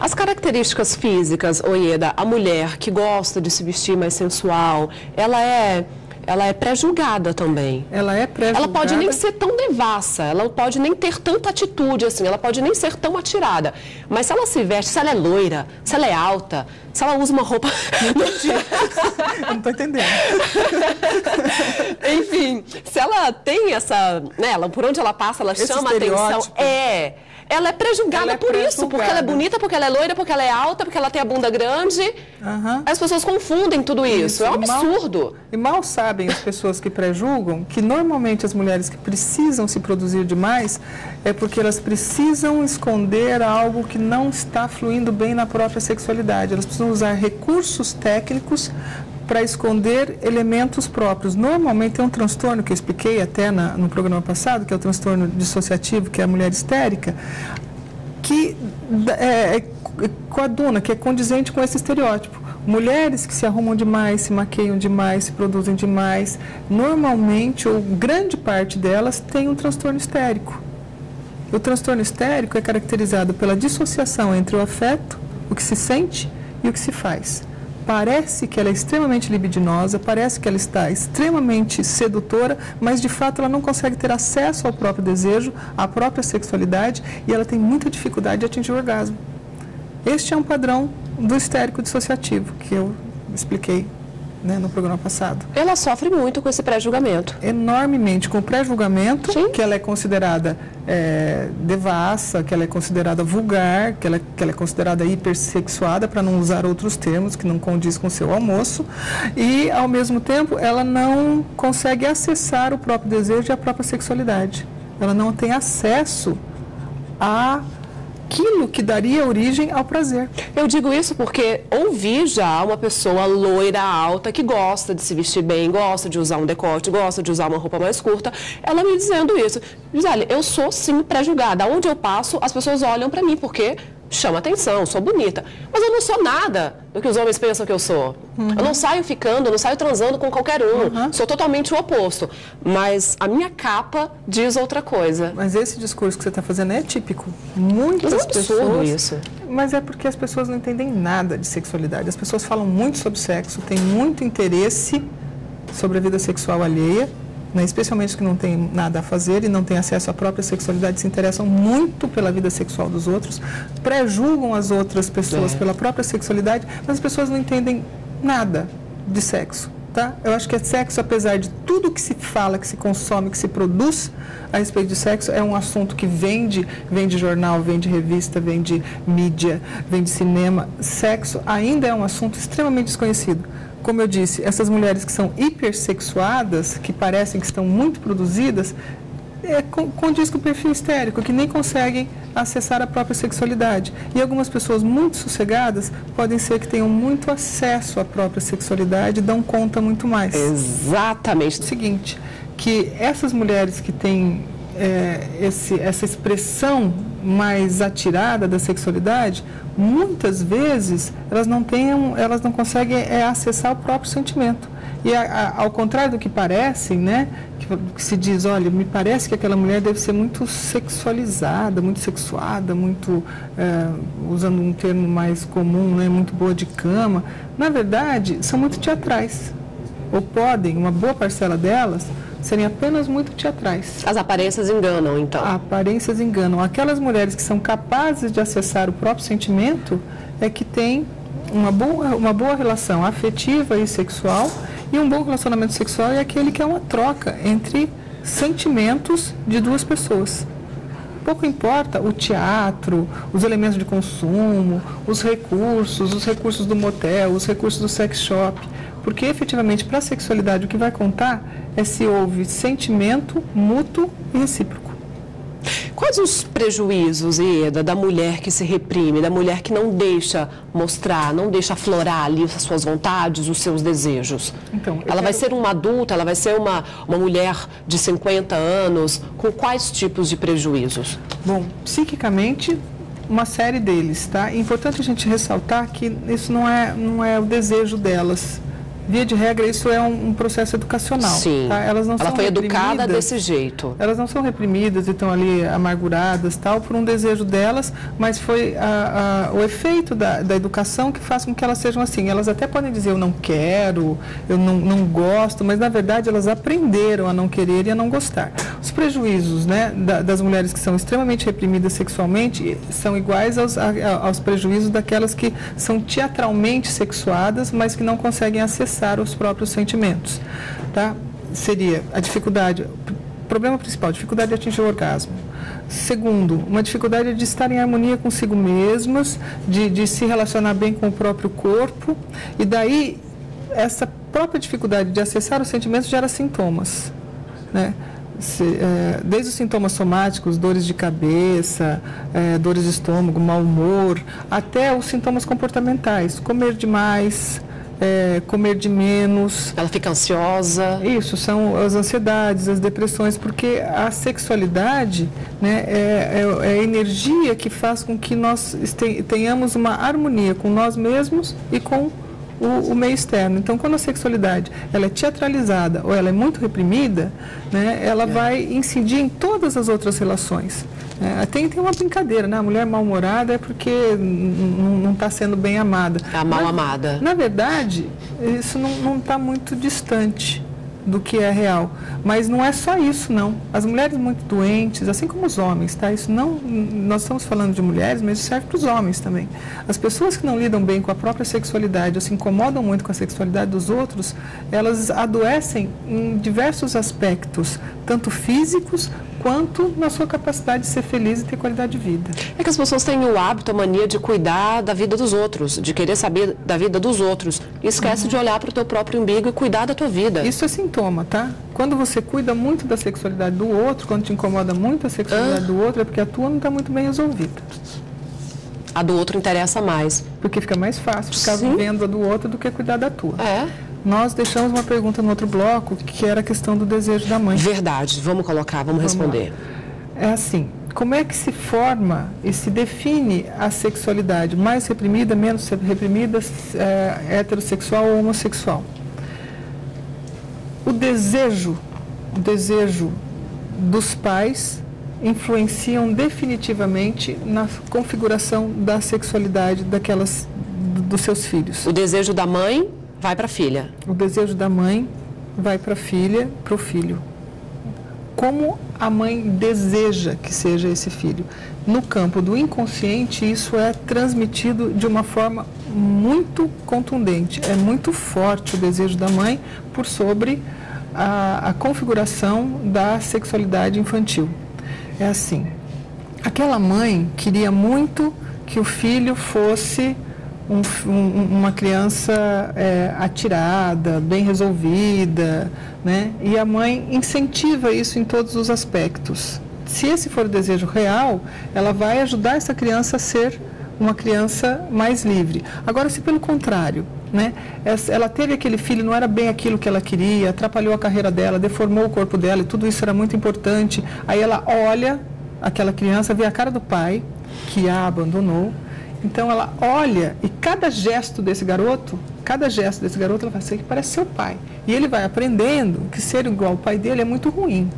As características físicas, Ieda, a mulher que gosta de se vestir mais sensual, ela é pré-julgada também. Ela é pré-julgada. Ela pode nem ser tão devassa, ela pode nem ter tanta atitude assim, ela pode nem ser tão atirada. Mas se ela se veste, se ela é loira, se ela é alta, se ela usa uma roupa... Eu não estou entendendo. Enfim, se ela tem essa... Né, por onde ela passa, ela chama a atenção. Ela é pré-julgada por isso, porque ela é bonita, porque ela é loira, porque ela é alta, porque ela tem a bunda grande. As pessoas confundem tudo isso. É um absurdo. E mal sabem as pessoas que pré-julgam que normalmente as mulheres que precisam se produzir demais é porque elas precisam esconder algo que não está fluindo bem na própria sexualidade. Elas precisam usar recursos técnicos para esconder elementos próprios. Normalmente tem um transtorno que eu expliquei até no programa passado, que é o transtorno dissociativo, que é a mulher histérica, que é coaduna, que é condizente com esse estereótipo. Mulheres que se arrumam demais, se maqueiam demais, se produzem demais, normalmente, ou grande parte delas, tem um transtorno histérico. O transtorno histérico é caracterizado pela dissociação entre o afeto, o que se sente e o que se faz. Parece que ela é extremamente libidinosa, parece que ela está extremamente sedutora, mas de fato ela não consegue ter acesso ao próprio desejo, à própria sexualidade, e ela tem muita dificuldade de atingir o orgasmo. Este é um padrão do histérico dissociativo, que eu expliquei, né, no programa passado. Ela sofre muito com esse pré-julgamento. Enormemente com o pré-julgamento, que ela é considerada devassa, que ela é considerada vulgar, que ela é considerada hipersexuada, para não usar outros termos que não condiz com o seu almoço, e ao mesmo tempo ela não consegue acessar o próprio desejo e a própria sexualidade. Ela não tem acesso àquilo que daria origem ao prazer. Eu digo isso porque ouvi já uma pessoa loira, alta, que gosta de se vestir bem, gosta de usar um decote, gosta de usar uma roupa mais curta, ela me dizendo isso. Gisele, eu sou sim pré-julgada. Onde eu passo, as pessoas olham para mim, porque chama atenção, sou bonita. Mas eu não sou nada do que os homens pensam que eu sou. Eu não saio ficando, eu não saio transando com qualquer um. Sou totalmente o oposto. Mas a minha capa diz outra coisa. Mas esse discurso que você está fazendo é típico. Muitas pessoas... isso. Mas é porque as pessoas não entendem nada de sexualidade. As pessoas falam muito sobre sexo, têm muito interesse sobre a vida sexual alheia, né? Especialmente os que não têm nada a fazer e não têm acesso à própria sexualidade, se interessam muito pela vida sexual dos outros, pré-julgam as outras pessoas pela própria sexualidade, mas as pessoas não entendem nada de sexo. Tá? Eu acho que sexo, apesar de tudo que se fala, que se consome, que se produz a respeito de sexo, é um assunto que vem de jornal, vem de revista, vem de mídia, vem de cinema. Sexo ainda é um assunto extremamente desconhecido. Como eu disse, essas mulheres que são hipersexuadas, que parecem que estão muito produzidas, condiz com o perfil histérico, que nem conseguem acessar a própria sexualidade. E algumas pessoas muito sossegadas podem ser que tenham muito acesso à própria sexualidade e dão conta muito mais. Exatamente. É o seguinte, que essas mulheres que têm essa expressão mais atirada da sexualidade, muitas vezes elas não conseguem acessar o próprio sentimento. E ao contrário do que parecem, né, que se diz, olha, me parece que aquela mulher deve ser muito sexualizada, muito sexuada, muito, usando um termo mais comum, né, muito boa de cama. Na verdade, são muito teatrais. Ou podem, uma boa parcela delas, serem apenas muito teatrais. As aparências enganam, então. As aparências enganam. Aquelas mulheres que são capazes de acessar o próprio sentimento é que têm uma boa relação afetiva e sexual, e um bom relacionamento sexual é aquele que é uma troca entre sentimentos de duas pessoas. Pouco importa o teatro, os elementos de consumo, os recursos do motel, os recursos do sex shop, porque efetivamente para a sexualidade o que vai contar é se houve sentimento mútuo e recíproco. Quais os prejuízos, Ieda, da mulher que se reprime, da mulher que não deixa mostrar, não deixa aflorar ali as suas vontades, os seus desejos? Então, ela vai ser uma adulta, ela vai ser uma mulher de 50 anos, com quais tipos de prejuízos? Bom, psiquicamente, uma série deles, tá? É importante a gente ressaltar que isso não é o desejo delas. Via de regra, isso é um processo educacional. Sim, tá? Elas não ela são foi educada reprimidas, desse jeito. Elas não são reprimidas e estão ali amarguradas, tal, por um desejo delas, mas foi o efeito da educação que faz com que elas sejam assim. Elas até podem dizer, eu não quero, eu não gosto, mas na verdade elas aprenderam a não querer e a não gostar. Os prejuízos, né, das mulheres que são extremamente reprimidas sexualmente são iguais aos prejuízos daquelas que são teatralmente sexuadas, mas que não conseguem acessar os próprios sentimentos, tá? Seria a dificuldade, problema principal, dificuldade de atingir o orgasmo. Segundo, uma dificuldade de estar em harmonia consigo mesmas, de se relacionar bem com o próprio corpo, e daí essa própria dificuldade de acessar os sentimentos gera sintomas, né? Desde os sintomas somáticos, dores de cabeça, dores de estômago, mau humor, até os sintomas comportamentais, comer demais, comer de menos. Ela fica ansiosa. Isso, são as ansiedades, as depressões, porque a sexualidade, né, é a energia que faz com que nós tenhamos uma harmonia com nós mesmos e com o meio externo. Então, quando a sexualidade ela é teatralizada ou ela é muito reprimida, né, ela vai incidir em todas as outras relações. Tem uma brincadeira, né? A mulher mal-humorada é porque não está sendo bem amada. A mal-amada. Na verdade, isso não está muito distante do que é real. Mas não é só isso, não. As mulheres muito doentes, assim como os homens, tá? Isso não, nós estamos falando de mulheres, mas isso serve para os homens também. As pessoas que não lidam bem com a própria sexualidade ou se incomodam muito com a sexualidade dos outros, elas adoecem em diversos aspectos, tanto físicos quanto na sua capacidade de ser feliz e ter qualidade de vida. É que as pessoas têm o hábito, a mania de cuidar da vida dos outros, de querer saber da vida dos outros. E esquece de olhar para o teu próprio umbigo e cuidar da tua vida. Isso é sintoma, tá? Quando você cuida muito da sexualidade do outro, quando te incomoda muito a sexualidade do outro, é porque a tua não está muito bem resolvida. A do outro interessa mais. Porque fica mais fácil ficar vendo a do outro do que cuidar da tua. Nós deixamos uma pergunta no outro bloco, que era a questão do desejo da mãe. Verdade. Vamos colocar, vamos responder. É assim, como é que se forma e se define a sexualidade? Mais reprimida, menos reprimida, heterossexual ou homossexual? O desejo dos pais influenciam definitivamente na configuração da sexualidade dos seus filhos. O desejo da mãe vai para a filha. O desejo da mãe vai para a filha, para o filho. Como a mãe deseja que seja esse filho. No campo do inconsciente, isso é transmitido de uma forma muito contundente. É muito forte o desejo da mãe por sobre a configuração da sexualidade infantil. É assim, aquela mãe queria muito que o filho fosse uma criança atirada, bem resolvida, né? E a mãe incentiva isso em todos os aspectos. Se esse for o desejo real, ela vai ajudar essa criança a ser uma criança mais livre. Agora, se pelo contrário, né, ela teve aquele filho, não era bem aquilo que ela queria, atrapalhou a carreira dela, deformou o corpo dela e tudo isso era muito importante, aí ela olha aquela criança, vê a cara do pai, que a abandonou. Então ela olha e cada gesto desse garoto, ela vai ser que parece seu pai. E ele vai aprendendo que ser igual ao pai dele é muito ruim.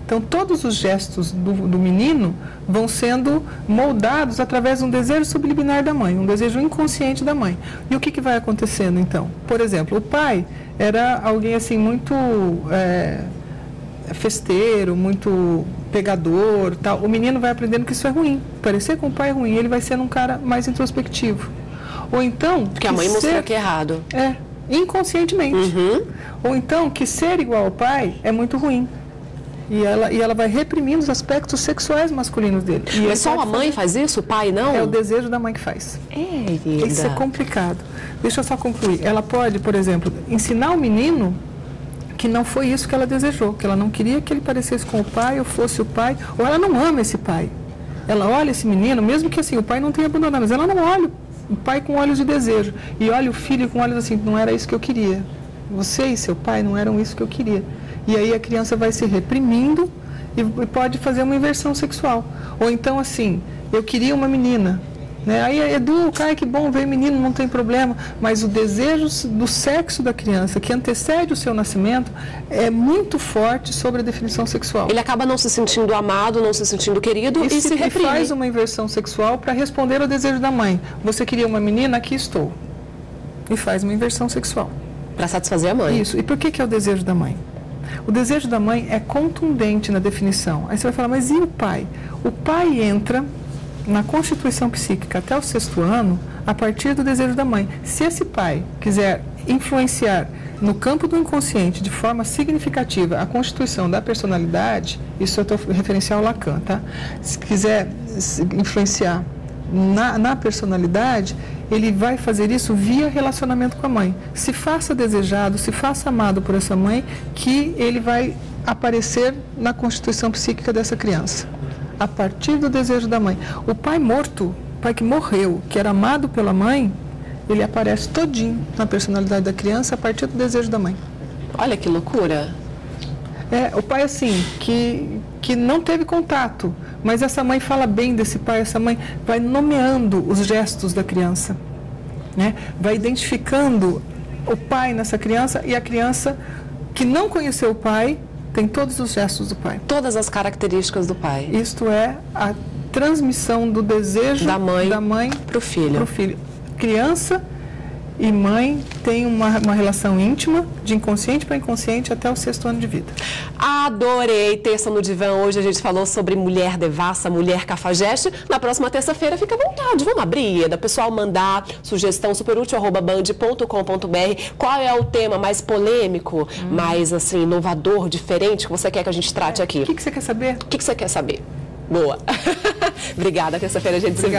Então todos os gestos do menino vão sendo moldados através de um desejo subliminar da mãe, um desejo inconsciente da mãe. E o que vai acontecendo então? Por exemplo, o pai era alguém assim muito festeiro, muito pegador, tal. O menino vai aprendendo que isso é ruim. Parecer com o pai é ruim, ele vai sendo um cara mais introspectivo. Ou então... Porque a mãe mostrou que é errado. Inconscientemente. Ou então que ser igual ao pai é muito ruim. E ela vai reprimindo os aspectos sexuais masculinos dele. Mas só a mãe faz isso? O pai não? É o desejo da mãe que faz. Eita. Isso é complicado. Deixa eu só concluir. Ela pode, por exemplo, ensinar o menino que não foi isso que ela desejou, que ela não queria que ele parecesse com o pai ou fosse o pai, ou ela não ama esse pai. Ela olha esse menino, mesmo que assim, o pai não tenha abandonado, mas ela não olha o pai com olhos de desejo. E olha o filho com olhos assim, não era isso que eu queria. Você e seu pai não eram isso que eu queria. E aí a criança vai se reprimindo e pode fazer uma inversão sexual. Ou então assim, eu queria uma menina, Né? Aí educa, ai que bom, veio menino, não tem problema, mas o desejo do sexo da criança, que antecede o seu nascimento, é muito forte sobre a definição sexual. Ele acaba não se sentindo amado, não se sentindo querido e se reprime. E faz uma inversão sexual para responder ao desejo da mãe. Você queria uma menina? Aqui estou. E faz uma inversão sexual. Para satisfazer a mãe. Isso. E por que é o desejo da mãe? O desejo da mãe é contundente na definição. Aí você vai falar, mas e o pai? O pai entra na constituição psíquica até o 6º ano, a partir do desejo da mãe. Se esse pai quiser influenciar no campo do inconsciente de forma significativa a constituição da personalidade, isso eu estou referenciando ao Lacan, tá? Se quiser influenciar na personalidade, ele vai fazer isso via relacionamento com a mãe. Se faça desejado, se faça amado por essa mãe, que ele vai aparecer na constituição psíquica dessa criança. A partir do desejo da mãe. O pai morto, o pai que morreu, que era amado pela mãe, ele aparece todinho na personalidade da criança a partir do desejo da mãe. Olha que loucura. O pai assim, que não teve contato, mas essa mãe fala bem desse pai, essa mãe vai nomeando os gestos da criança, né? Vai identificando o pai nessa criança, e a criança que não conheceu o pai tem todos os gestos do pai. Todas as características do pai. Isto é a transmissão do desejo da mãe para o filho. Criança e mãe têm uma relação íntima, de inconsciente para inconsciente, até o 6º ano de vida. Adorei! Terça no Divã. Hoje a gente falou sobre mulher devassa, mulher cafajeste. Na próxima terça-feira, fica à vontade. Vamos abrir, da pessoal mandar sugestão superútil@band.com.br. Qual é o tema mais polêmico, mais assim, inovador, diferente, que você quer que a gente trate aqui? O que você quer saber? O que você quer saber? Boa! Obrigada. Terça-feira a gente se vê.